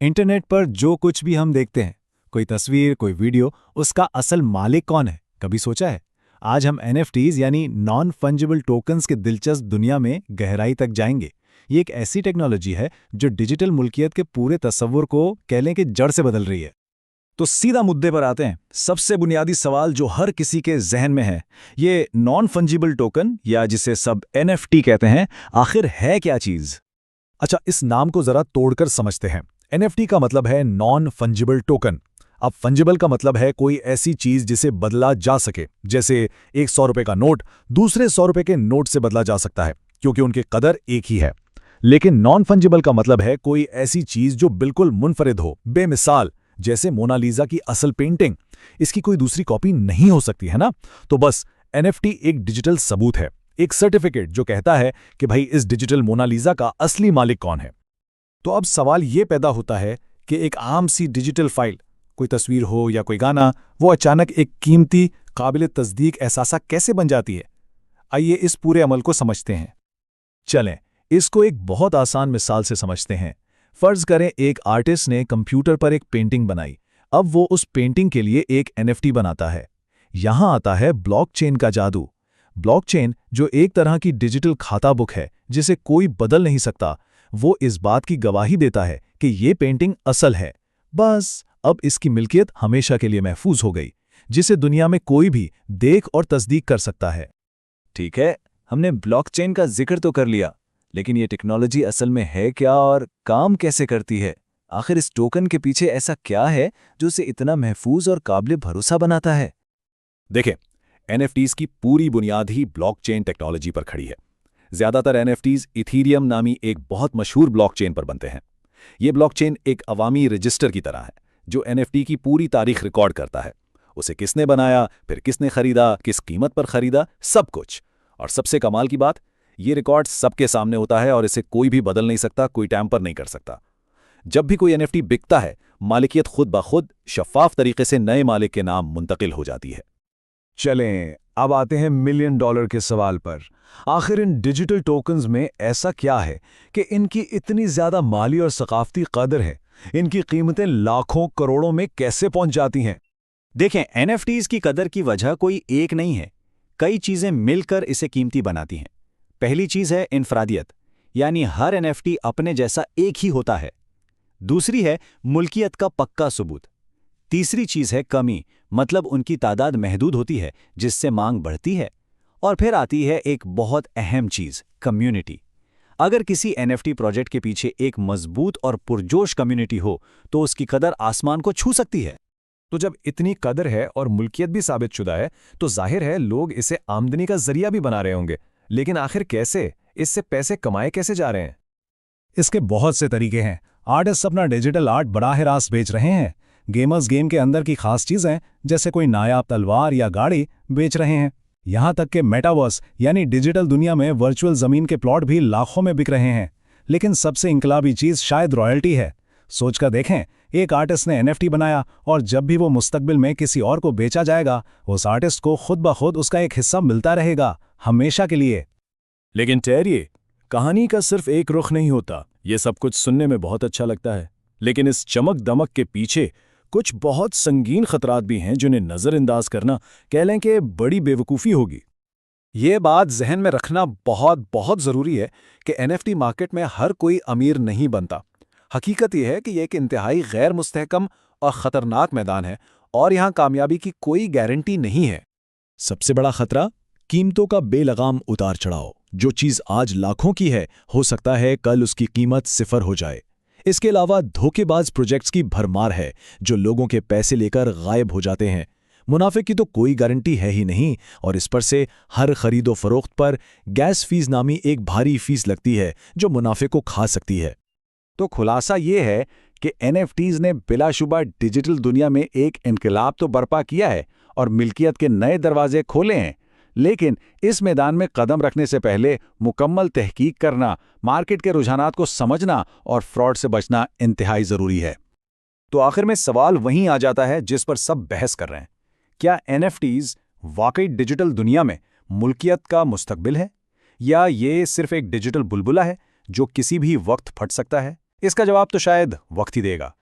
Internet पर जो कुछ भी हम देखते हैं, कोई तस्वीर, कोई वीडियो, उसका असल मालिक कौन है? कभी सोचा है? आज हम एनएफटीज यानी नॉन फंजिबल टोकन्स के दिलचस्प दुनिया में गहराई तक जाएंगे। ये एक ऐसी टेक्नोलॉजी है जो डिजिटल मुल्कियत के पूरे तस्वुर को कह लें कि जड़ से बदल रही है। तो सीधा मुद्दे पर आते हैं। सबसे बुनियादी सवाल जो हर किसी के जहन में है, ये नॉन फंजिबल टोकन या जिसे सब एनएफटी कहते हैं, आखिर है क्या चीज? अच्छा, इस नाम को जरा तोड़कर समझते हैं। एनएफटी का मतलब है नॉन फंजिबल टोकन। अब फंजिबल का मतलब है कोई ऐसी चीज जिसे बदला जा सके। जैसे एक 100 रुपए का नोट दूसरे 100 रुपए के नोट से बदला जा सकता है, क्योंकि उनकी कदर एक ही है। लेकिन नॉन फंजिबल का मतलब है कोई ऐसी चीज जो बिल्कुल मुनफरिद हो, बेमिसाल, जैसे मोनालिसा की असल पेंटिंग। इसकी कोई दूसरी कॉपी नहीं हो सकती, है ना? तो बस एनएफटी एक डिजिटल सबूत है, एक सर्टिफिकेट जो कहता है कि भाई इस डिजिटल मोनालिसा का असली मालिक कौन है। तो अब सवाल ये पैदा होता है कि एक आम सी डिजिटल फाइल, कोई तस्वीर हो या कोई गाना, वो अचानक एक कीमती, काबिल तस्दीक एहसासा कैसे बन जाती है? आइए इस पूरे अमल को समझते हैं। चलें, इसको एक बहुत आसान मिसाल से समझते हैं। फर्ज करें एक आर्टिस्ट ने कंप्यूटर पर एक पेंटिंग बनाई। अब वो उस पेंटिंग के लिए एक एनएफटी बनाता है। यहां आता है ब्लॉकचेन का जादू। ब्लॉकचेन, जो एक तरह की डिजिटल खाता बुक है जिसे कोई बदल नहीं सकता, वो इस बात की गवाही देता है कि ये पेंटिंग असल है। बस अब इसकी मिल्कियत हमेशा के लिए महफूज हो गई, जिसे दुनिया में कोई भी देख और तस्दीक कर सकता है। ठीक है, हमने ब्लॉकचेन का जिक्र तो कर लिया, लेकिन ये टेक्नोलॉजी असल में है क्या और काम कैसे करती है? आखिर इस टोकन के पीछे ऐसा क्या है जो इसे इतना महफूज और काबिल भरोसा बनाता है? देखें, एनएफटीज की पूरी बुनियाद ही ब्लॉकचेन टेक्नोलॉजी पर खड़ी है। ज्यादातर एनएफटीज इथीरियम नामी एक बहुत मशहूर ब्लॉकचेन पर बनते हैं। ये ब्लॉकचेन एक अवामी रजिस्टर की तरह है, जो एनएफटी की पूरी तारीख रिकॉर्ड करता है। उसे किसने बनाया, फिर किसने खरीदा, किस कीमत पर खरीदा, सब कुछ। और सबसे कमाल की बात, ये रिकॉर्ड सबके सामने होता है और इसे कोई भी बदल नहीं सकता, कोई टैम्पर नहीं कर सकता। जब भी कोई एनएफटी बिकता है, मालिकियत खुद ब खुद शफाफ तरीके से नए मालिक के नाम मुंतकिल हो जाती है। चलें, अब आते हैं मिलियन डॉलर के सवाल पर। आखिर इन डिजिटल टोकन्स में ऐसा क्या है कि इनकी इतनी ज्यादा माली और सकाफती कदर है? इनकी कीमतें लाखों करोड़ों में कैसे पहुंच जाती हैं? देखें, एनएफटीज की कदर की वजह कोई एक नहीं है। कई चीजें मिलकर इसे कीमती बनाती हैं। पहली चीज है इनफरादियत, यानी हर एनएफटी अपने जैसा एक ही होता है। दूसरी है मुल्कियत का पक्का सबूत। तीसरी चीज है कमी, मतलब उनकी तादाद महदूद होती है जिससे मांग बढ़ती है। और फिर आती है एक बहुत अहम चीज, कम्युनिटी। अगर किसी एनएफटी प्रोजेक्ट के पीछे एक मजबूत और पुरजोश कम्युनिटी हो तो उसकी कदर आसमान को छू सकती है। तो जब इतनी कदर है और मुल्कियत भी साबितशुदा है, तो जाहिर है लोग इसे आमदनी का जरिया भी बना रहे होंगे। लेकिन आखिर कैसे? इससे पैसे कमाए कैसे जा रहे हैं? इसके बहुत से तरीके हैं। आर्टिस्ट अपना डिजिटल आर्ट बराह रास्त बेच रहे हैं। गेमर्स गेम के अंदर की खास चीजें, जैसे कोई नायाब तलवार या गाड़ी, बेच रहे हैं। यहाँ तक कि मेटावर्स यानी डिजिटल दुनिया में वर्चुअल जमीन के प्लॉट भी लाखों में बिक रहे हैं। लेकिन सबसे इंकलाबी चीज शायद रॉयल्टी है। सोचकर देखें, एक आर्टिस्ट ने एनएफटी बनाया और जब भी वो मुस्तकबिल में किसी और को बेचा जाएगा, उस आर्टिस्ट को खुद ब खुद उसका एक हिस्सा मिलता रहेगा, हमेशा के लिए। लेकिन ठहरिए, कहानी का सिर्फ एक रुख नहीं होता। ये सब कुछ सुनने में बहुत अच्छा लगता है, लेकिन इस चमक दमक के पीछे कुछ बहुत संगीन खतरात भी हैं जिन्हें नज़रअंदाज करना, कह लें कि बड़ी बेवकूफ़ी होगी। ये बात जहन में रखना बहुत बहुत ज़रूरी है कि एनएफटी मार्केट में हर कोई अमीर नहीं बनता। हकीकत यह है कि यह एक इंतहाई गैर मुस्तहकम और ख़तरनाक मैदान है, और यहाँ कामयाबी की कोई गारंटी नहीं है। सबसे बड़ा खतरा, कीमतों का बेलगाम उतार चढ़ाव। जो चीज़ आज लाखों की है, हो सकता है कल उसकी कीमत सिफर हो जाए। इसके अलावा धोखेबाज प्रोजेक्ट्स की भरमार है जो लोगों के पैसे लेकर गायब हो जाते हैं। मुनाफे की तो कोई गारंटी है ही नहीं, और इस पर से हर खरीदो फरोख्त पर गैस फीस नामी एक भारी फीस लगती है जो मुनाफे को खा सकती है। तो खुलासा ये है कि एनएफटीज ने बिलाशुबा डिजिटल दुनिया में एक इनकलाब तो बर्पा किया है और मिल्कियत के नए दरवाजे खोले हैं, लेकिन इस मैदान में कदम रखने से पहले मुकम्मल तहकीक करना, मार्केट के रुझानात को समझना और फ्रॉड से बचना इंतहाई ज़रूरी है। तो आखिर में सवाल वहीं आ जाता है जिस पर सब बहस कर रहे हैं। क्या एनएफटीज वाकई डिजिटल दुनिया में मुल्कियत का मुस्तकबिल है, या ये सिर्फ एक डिजिटल बुलबुला है जो किसी भी वक्त फट सकता है? इसका जवाब तो शायद वक्त ही देगा।